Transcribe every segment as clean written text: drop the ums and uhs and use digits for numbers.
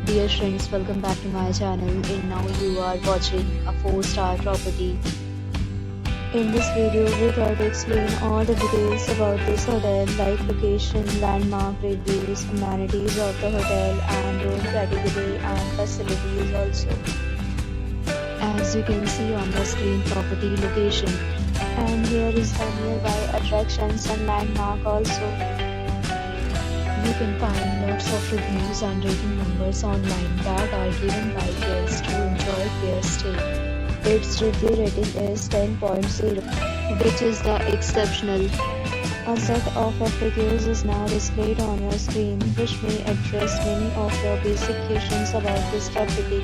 Dear friends, welcome back to my channel, and now you are watching a 4-star property. In this video, we try to explain all the details about this hotel like location, landmark, reviews, amenities of the hotel and room category and facilities also. As you can see on the screen, property location, and here is the nearby attractions and landmark also. You can find lots of reviews and rating numbers online that are given by guests to enjoy their stay. Its review rating is 10.0, which is the exceptional. A set of FAQs is now displayed on your screen, which may address many of your basic questions about this property.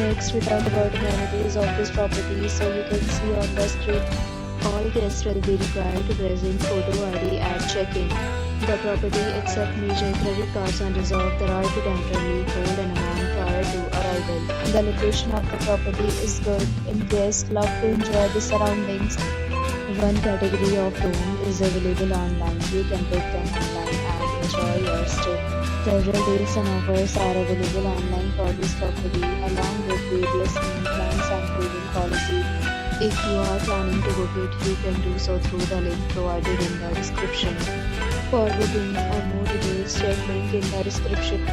Next, we talk about amenities of this property. So you can see on the screen, all guests will be required to present photo ID at check-in. The property accepts major credit cards and reserves the right to temporarily hold an amount prior to arrival. The location of the property is good and guests love to enjoy the surroundings. One category of room is available online. You can book them online and enjoy your stay. Several deals and offers are available online for this property along with various payment plans and payment policy. If you are planning to book it, you can do so through the link provided in the description. For booking or more details, check link in the description.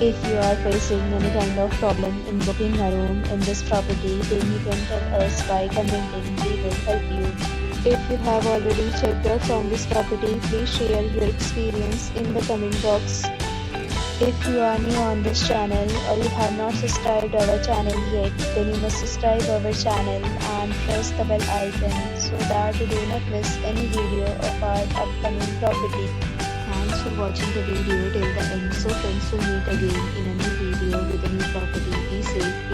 If you are facing any kind of problem in booking a room in this property, then you can tell us by commenting. We will help you. If you have already checked out from this property, please share your experience in the comment box. If you are new on this channel or you have not subscribed our channel yet, then you must subscribe our channel and press the bell icon so that you do not miss any video of our upcoming property. Thanks for watching the video till the end. So friends, will meet again in a new video with a new property. Be safe.